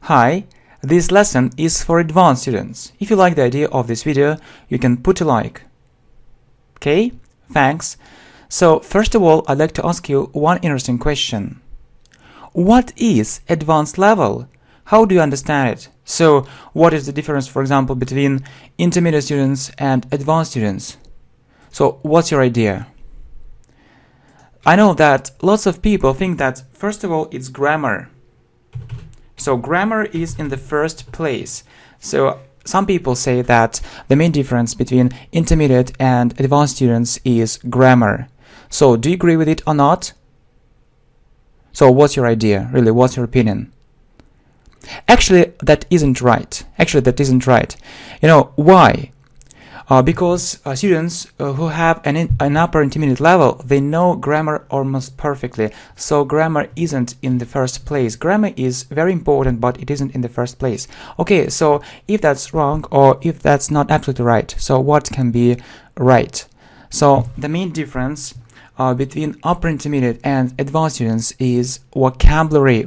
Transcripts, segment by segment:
Hi, this lesson is for advanced students. If you like the idea of this video, you can put a like. Okay, thanks. So first of all, I'd like to ask you one interesting question. What is advanced level? How do you understand it? So what is the difference, for example, between intermediate students and advanced students? So what's your idea? I know that lots of people think that, first of all, it's grammar. So grammar is in the first place. So some people say that the main difference between intermediate and advanced students is grammar. So do you agree with it or not? So what's your idea? Really, what's your opinion? Actually, that isn't right. You know, why? Because students who have an upper intermediate level, they know grammar almost perfectly. So grammar isn't in the first place. Grammar is very important, but it isn't in the first place. Okay, so if that's wrong or if that's not absolutely right, so what can be right? So the main difference between upper intermediate and advanced students is vocabulary.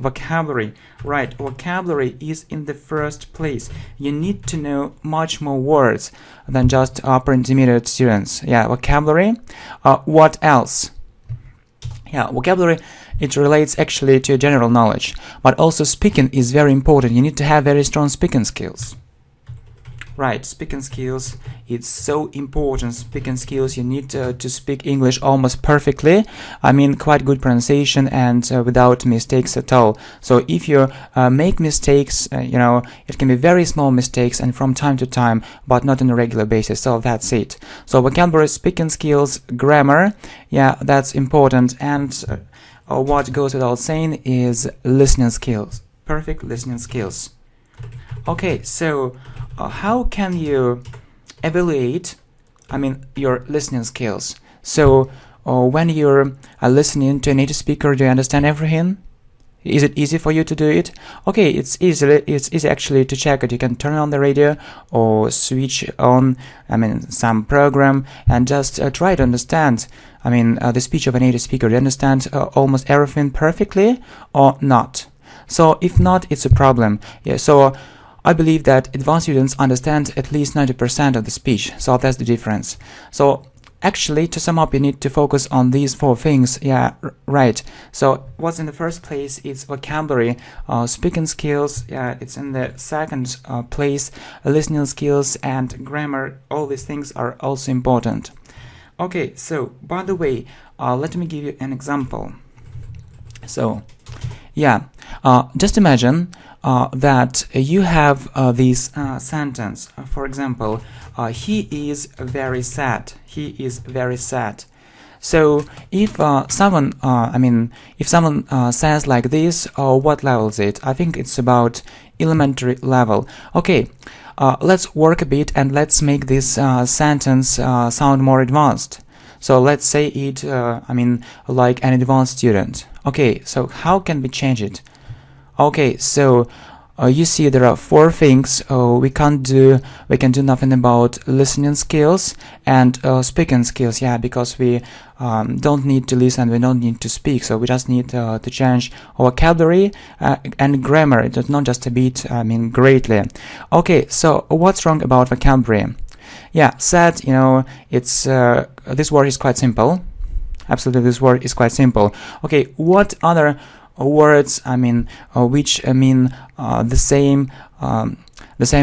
Right, vocabulary is in the first place. You need to know much more words than just upper intermediate students. Yeah, vocabulary. What else? Yeah, vocabulary, it relates actually to general knowledge, but also speaking is very important. You need to have very strong speaking skills. Right, speaking skills, it's so important. Speaking skills, you need to speak English almost perfectly. I mean, quite good pronunciation and without mistakes at all. So if you make mistakes, you know, it can be very small mistakes and from time to time, but not on a regular basis. So that's it. So vocabulary, speaking skills, grammar, yeah, that's important. And what goes without saying is listening skills, perfect listening skills. Okay, so how can you evaluate, your listening skills? So when you're listening to a native speaker, do you understand everything? Is it easy for you to do it? Okay, it's easy actually to check it. You can turn on the radio or switch on some program and just try to understand the speech of a native speaker. Do you understand almost everything perfectly or not? So if not, it's a problem. Yeah, so I believe that advanced students understand at least 90% of the speech, so that's the difference. So actually, to sum up, you need to focus on these four things. Yeah, right. So what's in the first place is vocabulary, speaking skills. Yeah, it's in the second place, listening skills and grammar. All these things are also important. Okay, so by the way, let me give you an example. So yeah, just imagine that you have this sentence. For example, he is very sad. He is very sad. So if someone says like this, what level is it? I think it's about elementary level. Okay, let's work a bit and let's make this sentence sound more advanced. So let's say it, like an advanced student. Okay, so how can we change it? Okay, so you see there are four things we can do nothing about listening skills and speaking skills. Yeah, because we don't need to listen, we don't need to speak, so we just need to change our vocabulary and grammar. It's not just a bit, greatly. Okay, so what's wrong about vocabulary? Yeah, sad, you know, it's this word is quite simple. Absolutely, this word is quite simple. Okay, what other words which mean the same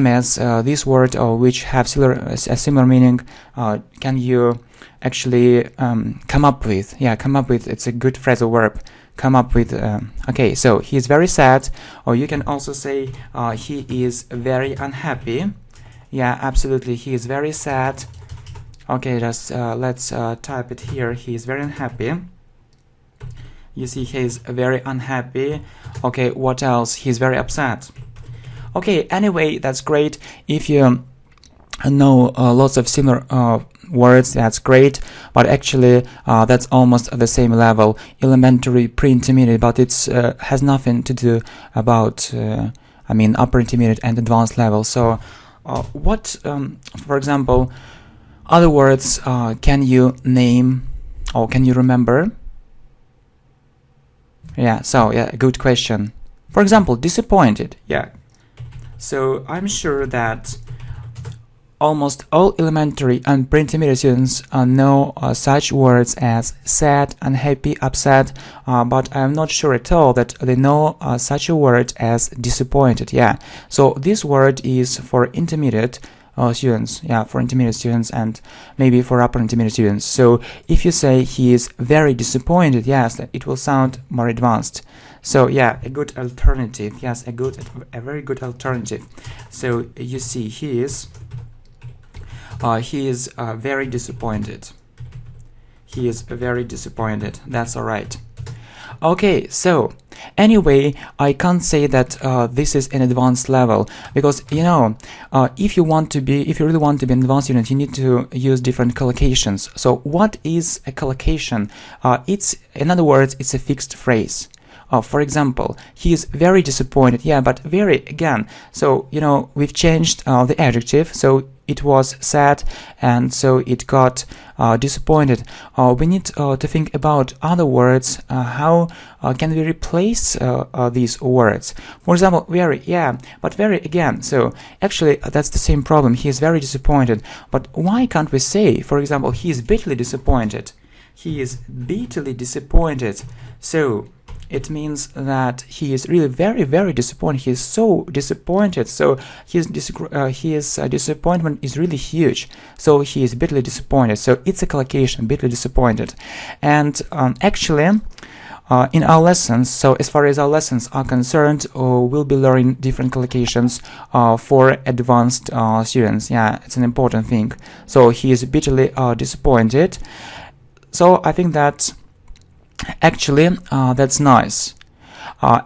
as this word, or which have a similar meaning, can you actually come up with? Yeah, come up with. It's a good phrasal verb. Come up with. Okay, so he is very sad, or you can also say he is very unhappy. Yeah, absolutely, he is very sad. Okay, just let's type it here. He is very unhappy. You see, he's very unhappy. Okay, what else? He's very upset. Okay, anyway, that's great. If you know lots of similar words, that's great. But actually, that's almost at the same level, elementary, pre-intermediate. But it's has nothing to do about, upper intermediate and advanced level. So, what, for example, other words can you name or can you remember? Yeah, so yeah, good question. For example, disappointed. Yeah, So I'm sure that almost all elementary and pre-intermediate students know such words as sad, unhappy, upset, but I'm not sure at all that they know such a word as disappointed. Yeah, so this word is for intermediate students, yeah, for intermediate students and maybe for upper intermediate students. So if you say he is very disappointed, yes, it will sound more advanced. So yeah, a good alternative. Yes, a very good alternative. So you see, he is very disappointed. He is very disappointed. That's all right. Okay, so anyway, I can't say that this is an advanced level, because if you really want to be an advanced student, you need to use different collocations. So what is a collocation? In other words, it's a fixed phrase. For example, he is very disappointed. Yeah, but very again. So we've changed the adjective. So it was sad, and so it got disappointed. We need to think about other words. How can we replace these words? For example, very, yeah, but very again. So actually, that's the same problem. He is very disappointed. But why can't we say, for example, he is bitterly disappointed? He is bitterly disappointed. So it means that he is really very, very disappointed. He is so disappointed. So his disappointment is really huge. So he is bitterly disappointed. So it's a collocation, bitterly disappointed. And actually, in our lessons, so as far as our lessons are concerned, we'll be learning different collocations for advanced students. Yeah, it's an important thing. So he is bitterly disappointed. So I think that actually that's nice.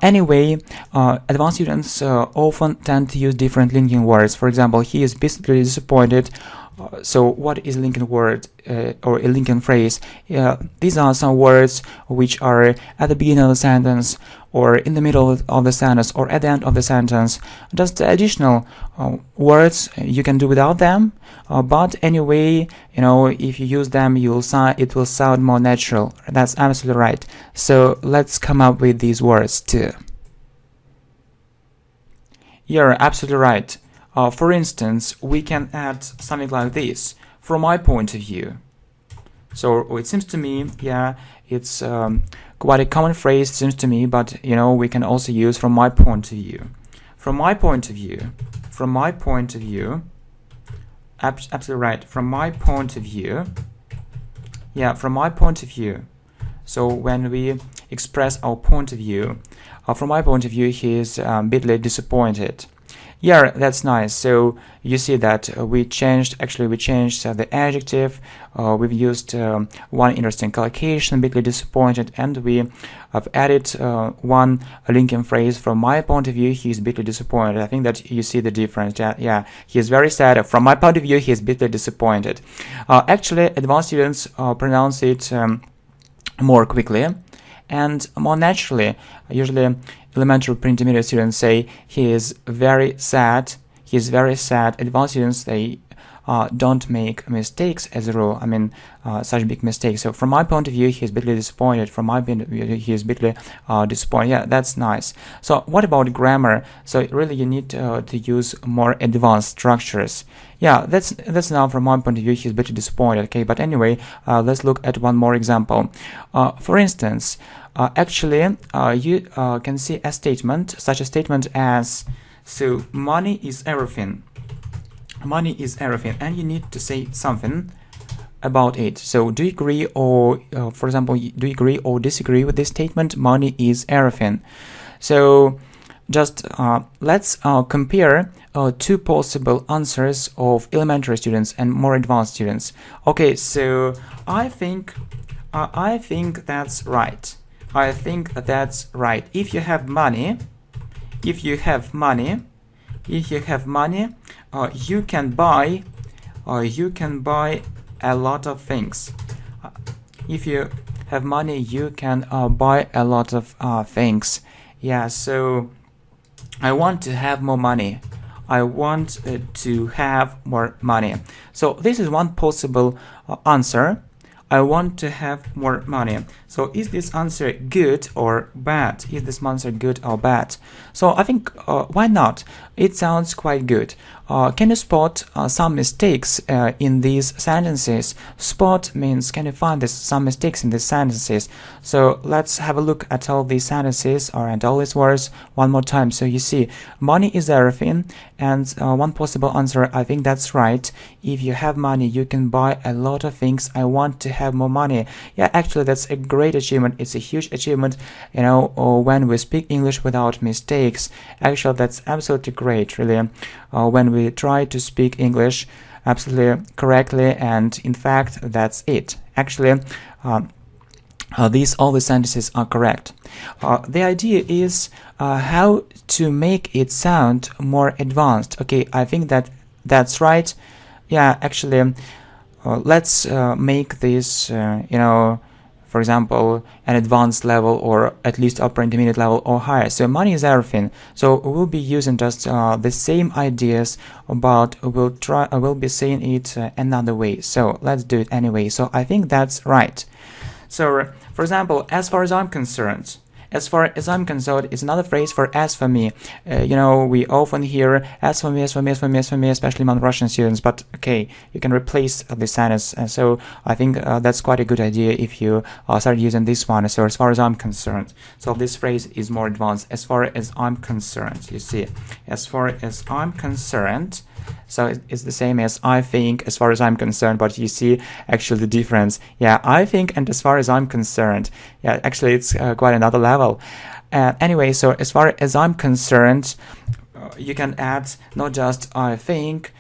Anyway, advanced students often tend to use different linking words. For example, he is bitterly disappointed. So what is a linking word or a linking phrase? These are some words which are at the beginning of the sentence, or in the middle of the sentence, or at the end of the sentence. Just additional words, you can do without them, but anyway, if you use them, it will sound more natural. That's absolutely right. So let's come up with these words too. You're absolutely right. For instance, we can add something like this, from my point of view. So it seems to me, yeah, it's quite a common phrase, it seems to me, but we can also use from my point of view. From my point of view. From my point of view. Absolutely right. From my point of view. Yeah, from my point of view. So when we express our point of view, from my point of view, he is bitterly disappointed. Yeah, that's nice. So you see that we changed the adjective. We've used one interesting collocation, bitterly disappointed, and we have added one linking phrase. From my point of view, he is bitterly disappointed. I think that you see the difference. Yeah, he is very sad. From my point of view, he is bitterly disappointed. Actually, advanced students pronounce it more quickly and more naturally. Usually elementary pre-intermediate students say he is very sad. He is very sad. Advanced students, they don't make mistakes as a rule. I mean, such big mistakes. So from my point of view, he is bitterly disappointed. From my point of view, he is bitterly disappointed. Yeah, that's nice. So what about grammar? So really you need to use more advanced structures. Yeah, that's now from my point of view, he is bitterly disappointed. Okay, but anyway, let's look at one more example. For instance, actually, you can see a statement, such a statement as, so money is everything. Money is everything, and you need to say something about it. So do you agree, or for example, do you agree or disagree with this statement? Money is everything. So just let's compare two possible answers of elementary students and more advanced students. Okay, so I think that's right. I think that's right. If you have money, you can buy a lot of things. If you have money, you can buy a lot of things. Yeah, so I want to have more money. I want to have more money. So this is one possible answer. I want to have more money. So is this answer good or bad? Is this answer good or bad? So I think why not? It sounds quite good. Can you spot some mistakes in these sentences? Spot means can you find some mistakes in these sentences? So let's have a look at all these sentences and all these words one more time. So you see, money is everything, and one possible answer, I think that's right. If you have money, you can buy a lot of things. I want to have more money. Yeah, actually that's a great achievement. It's a huge achievement, you know, when we speak English without mistakes. Actually that's absolutely great, really, when we try to speak English absolutely correctly, and in fact that's it. Actually all the sentences are correct. The idea is how to make it sound more advanced. Okay, I think that's right. Yeah, actually let's make this you know, for example, an advanced level, or at least upper intermediate level or higher. So money is everything. So we'll be using just the same ideas, but we'll be saying it another way. So let's do it anyway. So I think that's right. So for example, as far as I'm concerned, it's another phrase for as for me. You know, we often hear as for me, as for me, as for me, as for me, especially among Russian students. But okay, you can replace the sentence. And so I think that's quite a good idea if you start using this one. So as far as I'm concerned. So this phrase is more advanced. As far as I'm concerned, you see, as far as I'm concerned. So it's the same as I think, as far as I'm concerned, but you see actually the difference. Yeah, I think and as far as I'm concerned. Yeah, actually it's quite another level. Anyway, so as far as I'm concerned, you can add not just I think.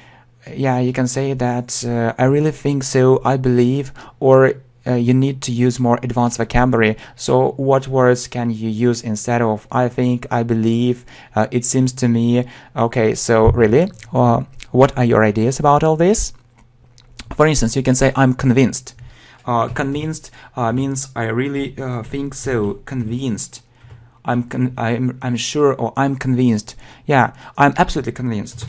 Yeah, you can say that I really think so, I believe, or you need to use more advanced vocabulary. So what words can you use instead of I think, I believe, it seems to me? Okay, so really, what are your ideas about all this? For instance, you can say I'm convinced. Convinced means I really think so. Convinced. I'm sure, or I'm convinced. Yeah, I'm absolutely convinced.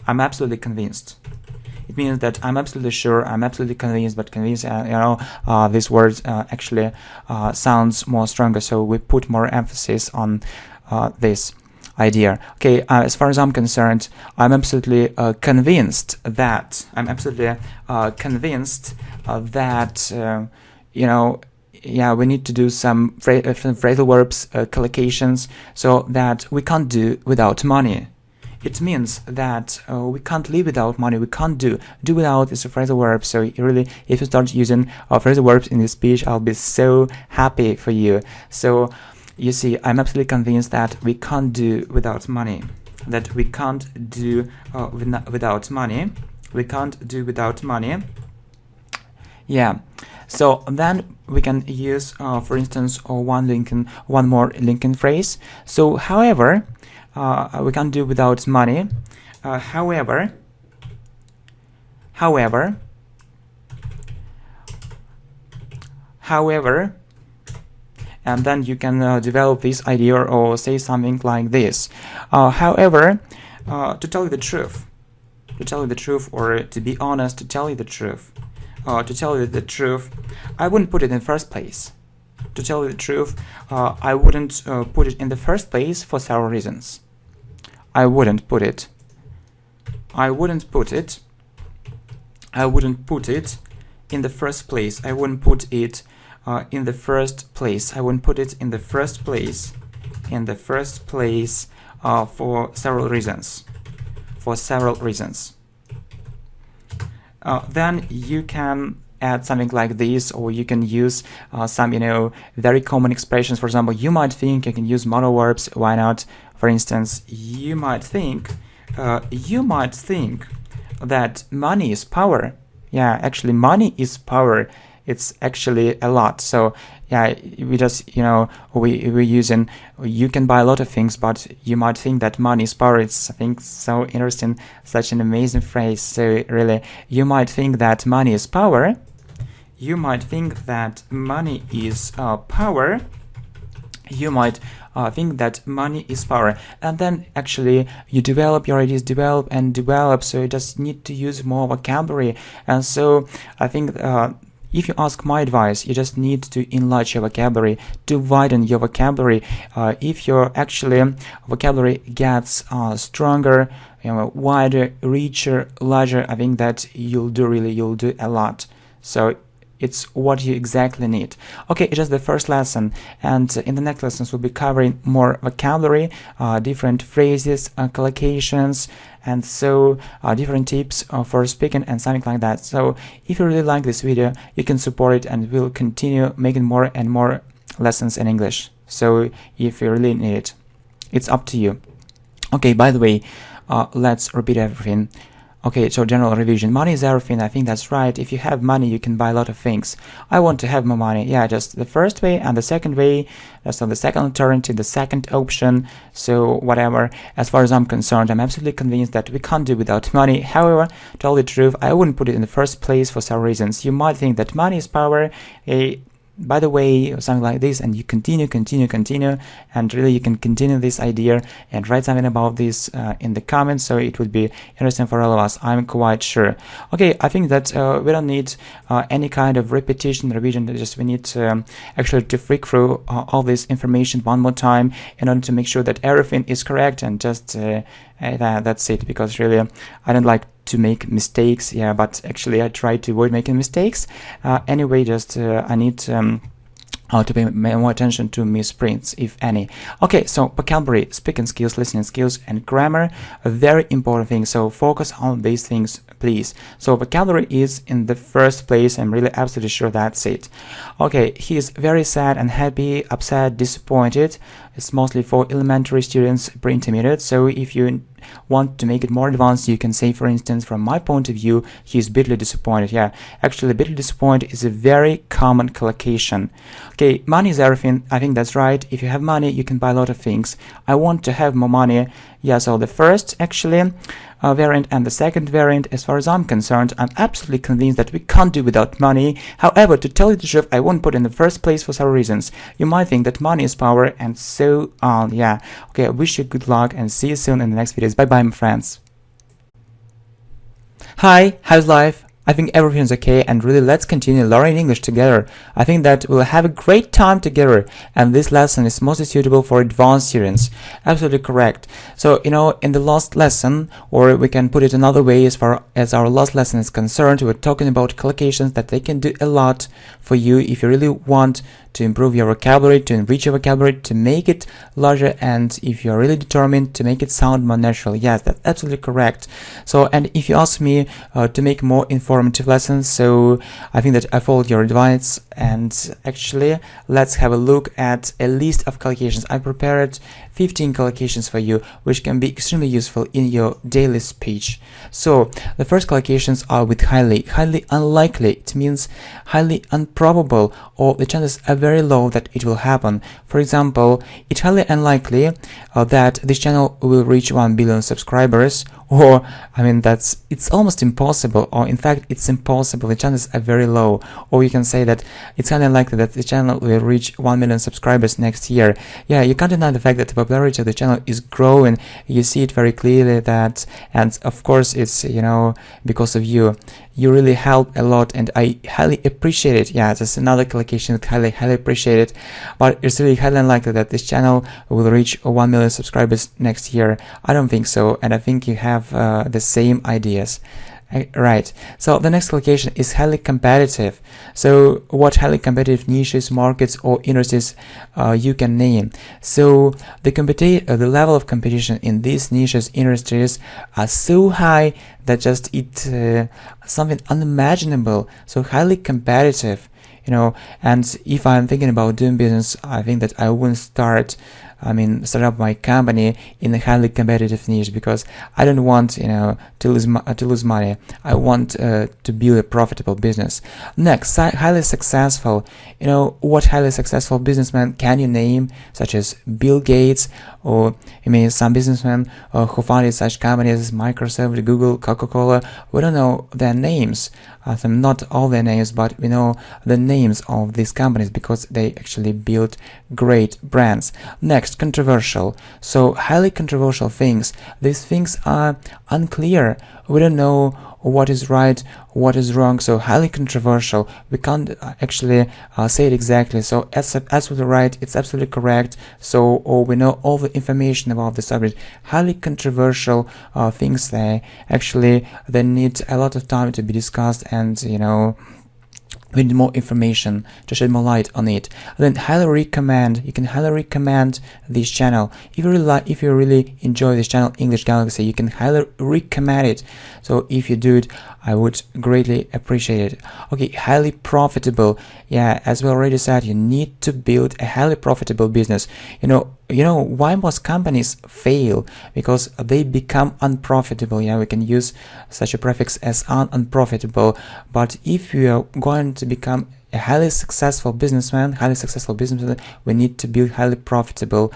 I'm absolutely convinced. It means that I'm absolutely sure, I'm absolutely convinced, but convinced, you know, these words actually sounds more stronger, so we put more emphasis on this idea. Okay, as far as I'm concerned, I'm absolutely convinced that, you know, yeah, we need to do some phrasal verbs, collocations, so that we can't do without money. It means that we can't live without money. We can't do without is a phrasal verb. So really, if you start using phrasal verbs in this speech, I'll be so happy for you. So you see, I'm absolutely convinced that we can't do without money. That we can't do without money. We can't do without money. Yeah. So then we can use, for instance, one more linking phrase. So, however. We can't do without money. However, and then you can develop this idea or say something like this. However, to tell you the truth, or to be honest, to tell you the truth, I wouldn't put it in first place. To tell you the truth, I wouldn't put it in the first place for several reasons. I wouldn't put it in the first place. I wouldn't put it in the first place. I wouldn't put it in the first place. For several reasons. Then you can add something like this, or you can use some, you know, very common expressions. For example, you might think. You can use modal verbs. Why not? For instance, you might think that money is power. Yeah, actually, money is power. It's actually a lot. So yeah, we just, you know, we're using, you can buy a lot of things, but you might think that money is power. It's, I think, so interesting, such an amazing phrase. So really, you might think that money is power. You might think that money is power. You might think that money is power. And then actually you develop your ideas, develop. So you just need to use more vocabulary. And so I think if you ask my advice, you just need to enlarge your vocabulary, to widen your vocabulary. If your actually vocabulary gets stronger, wider, richer, larger, I think that you'll do a lot. So it's what you exactly need. Okay, it's just the first lesson, and in the next lessons we'll be covering more vocabulary, different phrases, collocations, and so different tips for speaking and something like that. So if you really like this video, you can support it, and we'll continue making more and more lessons in English. So if you really need it, it's up to you. Okay, by the way, let's repeat everything. Okay, so general revision. Money is everything. I think that's right. If you have money, you can buy a lot of things. I want to have more money. Yeah, just the first way and the second way. That's the second alternative, the second option. So whatever. As far as I'm concerned, I'm absolutely convinced that we can't do without money. However, to tell the truth, I wouldn't put it in the first place for some reasons. You might think that money is power. By the way, or something like this, and you continue, and really you can continue this idea and write something about this in the comments, so it would be interesting for all of us, I'm quite sure. Okay, I think that we don't need any kind of repetition, revision, just we need actually to freak through all this information one more time in order to make sure that everything is correct, and just that's it, because really I don't like to make mistakes, yeah, but actually I try to avoid making mistakes. Anyway, just I need to pay more attention to misprints, if any. Okay, so vocabulary, speaking skills, listening skills, and grammar, a very important thing. So focus on these things, please. So vocabulary is in the first place. I'm really absolutely sure that's it. Okay, he is very sad and happy, upset, disappointed. It's mostly for elementary students, pre-intermediate. So if you want to make it more advanced, you can say, for instance, from my point of view, he is bitterly disappointed. Yeah, actually bitterly disappointed is a very common collocation. Okay, money is everything. I think that's right. If you have money, you can buy a lot of things. I want to have more money. Yeah, so the first actually variant and the second variant, as far as I'm concerned, I'm absolutely convinced that we can't do without money. However, to tell you the truth, I won't put in the first place for several reasons. You might think that money is power, and so on. Yeah, okay, I wish you good luck, and see you soon in the next videos. Bye bye, my friends. Hi, how's life? I think everything's okay, and really let's continue learning English together. I think that we'll have a great time together, and this lesson is mostly suitable for advanced students. Absolutely correct. So, in the last lesson, or we can put it another way, as far as our last lesson is concerned, we were talking about collocations, that they can do a lot for you if you really want to improve your vocabulary, to enrich your vocabulary, to make it larger, and if you're really determined to make it sound more natural. Yes, that's absolutely correct. So, and if you ask me to make more informative lessons, so I think that I followed your advice, and actually let's have a look at a list of collocations. I prepared 15 collocations for you, which can be extremely useful in your daily speech. So the first collocations are with highly unlikely. It means highly improbable, or the chances are very low that it will happen. For example, it's highly unlikely that this channel will reach 1 billion subscribers, or I mean it's almost impossible, or in fact it's impossible. The chances are very low. Or you can say that it's highly unlikely that the channel will reach 1 million subscribers next year. Yeah, you can't deny the fact that the popularity of the channel is growing. You see it very clearly, that, and of course it's because of you. You really help a lot, and I highly appreciate it. Yeah, that's another collocation that highly appreciate it. But it's really highly unlikely that this channel will reach 1 million subscribers next year. I don't think so, and I think you have the same ideas. Right, so the next collocation is highly competitive. So what highly competitive niches, markets, or industries you can name? So the level of competition in these niches, industries are so high that just something unimaginable. So highly competitive, and if I'm thinking about doing business, I think that I wouldn't start up my company in a highly competitive niche, because I don't want, to lose money. I want to build a profitable business. Next, highly successful. What highly successful businessman can you name, such as Bill Gates, or some businessmen who founded such companies as Microsoft, Google, Coca-Cola. We don't know their names. Not all their names, but we know the names of these companies because they actually built great brands. Next, controversial. So highly controversial things. These things are unclear. We don't know what is right, what is wrong. So highly controversial, we can't actually say it exactly. So it's absolutely right, it's absolutely correct. So we know all the information about the subject. Highly controversial things, they need a lot of time to be discussed, and we need more information to shed more light on it. Then highly recommend, you can highly recommend this channel. If you really enjoy this channel, English Galaxy, you can highly recommend it. So if you do it, I would greatly appreciate it. Okay, highly profitable. Yeah, as we already said, you need to build a highly profitable business. You know why most companies fail? Because they become unprofitable. Yeah, we can use such a prefix as unprofitable. But if you are going to become a highly successful businessman, we need to build highly profitable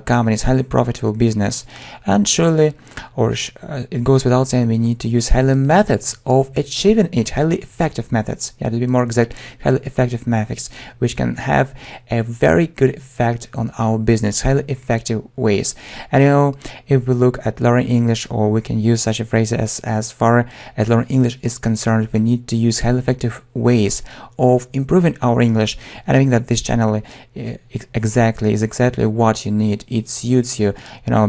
companies, highly profitable business. And surely, it goes without saying, we need to use highly methods of achieving it, highly effective methods. Yeah, to be more exact, highly effective methods, which can have a very good effect on our business, highly effective ways. And if we look at learning English, or we can use such a phrase as far as learning English is concerned, we need to use highly effective ways of improving our English. And I think that this channel is exactly what you need. It suits you,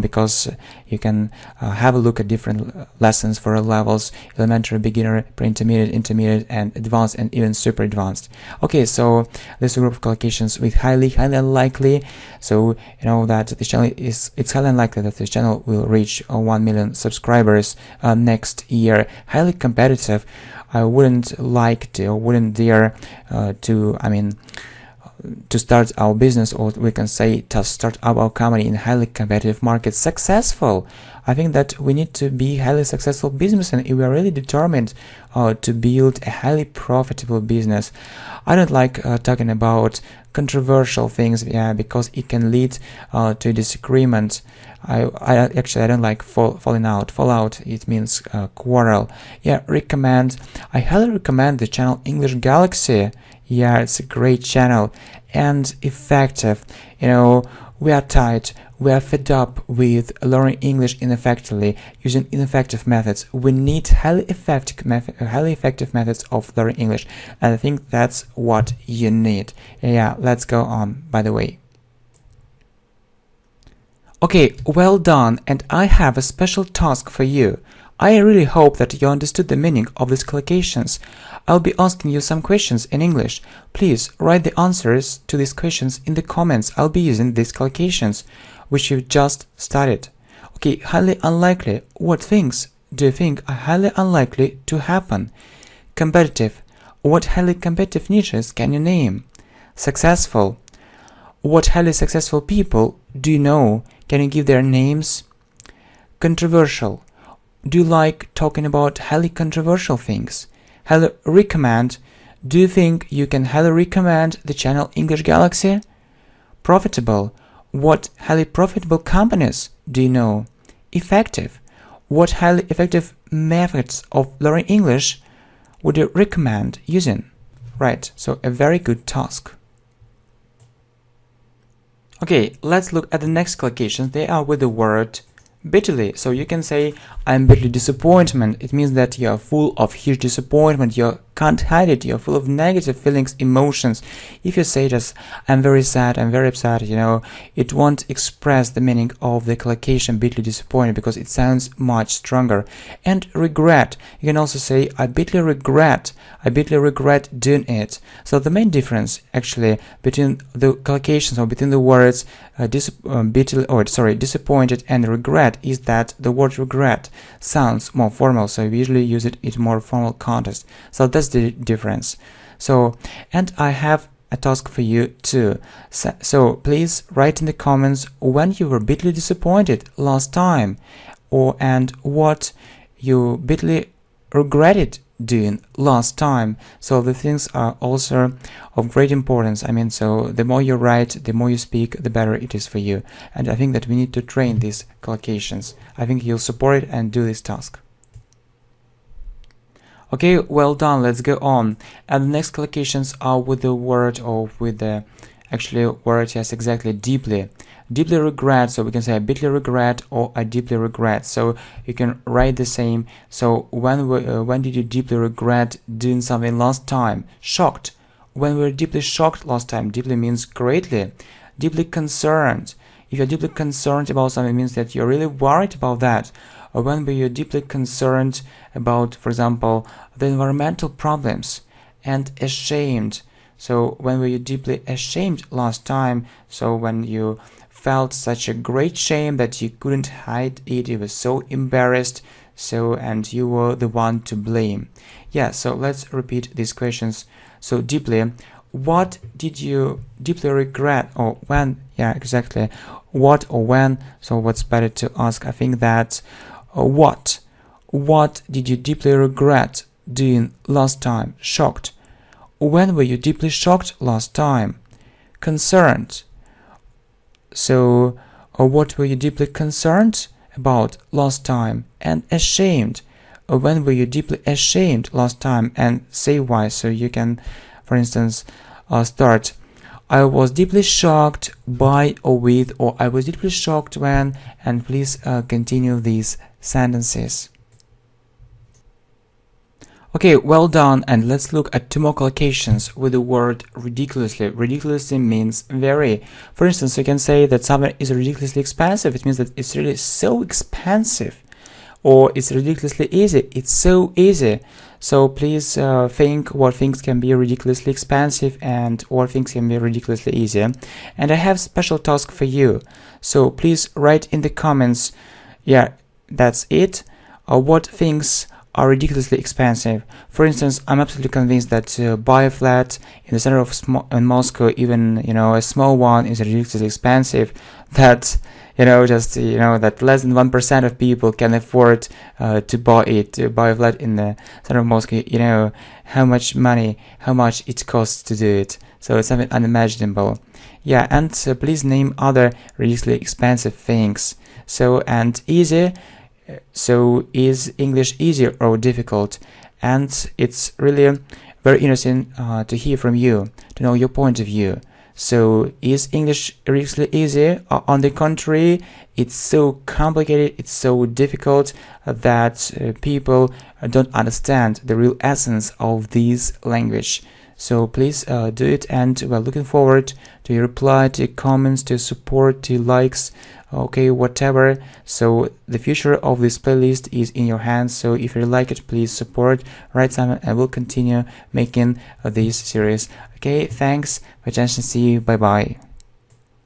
because you can have a look at different lessons for levels: elementary, beginner, pre-intermediate, intermediate, and advanced, and even super advanced. Okay, so this is a group of collocations with highly unlikely. So that this channel it's highly unlikely that this channel will reach 1 million subscribers next year. Highly competitive. I wouldn't dare to start our business, or we can say to start up our company in highly competitive market. Successful. I think that we need to be highly successful businessmen if we are really determined to build a highly profitable business. I don't like talking about controversial things, because it can lead to disagreement. I don't like fallout. It means quarrel. Recommend. I highly recommend the channel English Galaxy. Yeah, it's a great channel and effective. We are tired, we are fed up with learning English ineffectively, using ineffective methods. We need highly effective methods of learning English, and I think that's what you need. Let's go on, by the way. Okay, well done, and I have a special task for you. I really hope that you understood the meaning of these collocations. I'll be asking you some questions in English. Please write the answers to these questions in the comments. I'll be using these collocations, which you've just studied. Okay, highly unlikely. What things do you think are highly unlikely to happen? Competitive. What highly competitive niches can you name? Successful. What highly successful people do you know? Can you give their names? Controversial. Do you like talking about highly controversial things? Highly recommend. Do you think you can highly recommend the channel English Galaxy? Profitable. What highly profitable companies do you know? Effective. What highly effective methods of learning English would you recommend using? Right, so a very good task. Okay, let's look at the next collocations. They are with the word bitterly. So you can say, I'm bitterly disappointed. It means that you are full of huge disappointment. You can't hide it. You're full of negative feelings, emotions. If you say just, I'm very sad, I'm very upset, it won't express the meaning of the collocation bitterly disappointed, because it sounds much stronger. And regret. You can also say, I bitterly regret doing it. So the main difference actually between the collocations, or between the words disappointed and regret, is that the word regret sounds more formal, so we usually use it in more formal context. So that's the difference. So, and I have a task for you too. So please write in the comments when you were bitterly disappointed last time, and what you bitterly regretted doing last time. So the things are also of great importance. So the more you write, the more you speak, the better it is for you. And I think that we need to train these collocations. I think you'll support it and do this task. Okay, well done. Let's go on. And the next collocations are with the word, or with the word, yes, exactly, deeply. deeply regret, so we can say I bitterly regret or I deeply regret. So you can write the same. So when did you deeply regret doing something last time? Shocked. When we were deeply shocked last time. Deeply means greatly. Deeply concerned. If you're deeply concerned about something, it means that you're really worried about that. Or when were you deeply concerned about, for example, the environmental problems. And ashamed. So when were you deeply ashamed last time? So when you felt such a great shame that you couldn't hide it, you were so embarrassed, so and you were the one to blame. Yeah, so let's repeat these questions. So deeply, what did you deeply regret, or when? Yeah, exactly. What or when? So what's better to ask? I think that what did you deeply regret doing last time? Shocked. When were you deeply shocked last time? Concerned. So, what were you deeply concerned about last time? And ashamed. When were you deeply ashamed last time? And say why. So you can, for instance, start. I was deeply shocked by or with, or I was deeply shocked when, and please continue these sentences. Okay, well done, and let's look at two more collocations with the word ridiculously. Ridiculously means very. For instance, you can say that something is ridiculously expensive. It means that it's really so expensive. Or it's ridiculously easy. It's so easy. So please think what things can be ridiculously expensive and what things can be ridiculously easy. And I have special task for you. So please write in the comments, yeah, that's it. What things are ridiculously expensive. For instance, I'm absolutely convinced that buy a flat in the center of Moscow, even a small one, is ridiculously expensive. That that less than 1% of people can afford to buy a flat in the center of Moscow. How much money, how much it costs to do it. So it's something unimaginable. Yeah, and please name other ridiculously expensive things. So, and easy. So is English easier or difficult? And it's really very interesting to hear from you, to know your point of view. So is English really easy? On the contrary, it's so complicated, it's so difficult that people don't understand the real essence of this language. So please do it, and we're looking forward to your reply, to your comments, to your support, to your likes, okay, whatever. So the future of this playlist is in your hands. So if you like it, please support, write something, and we'll continue making this series. Okay, thanks for attention. See you. Bye bye.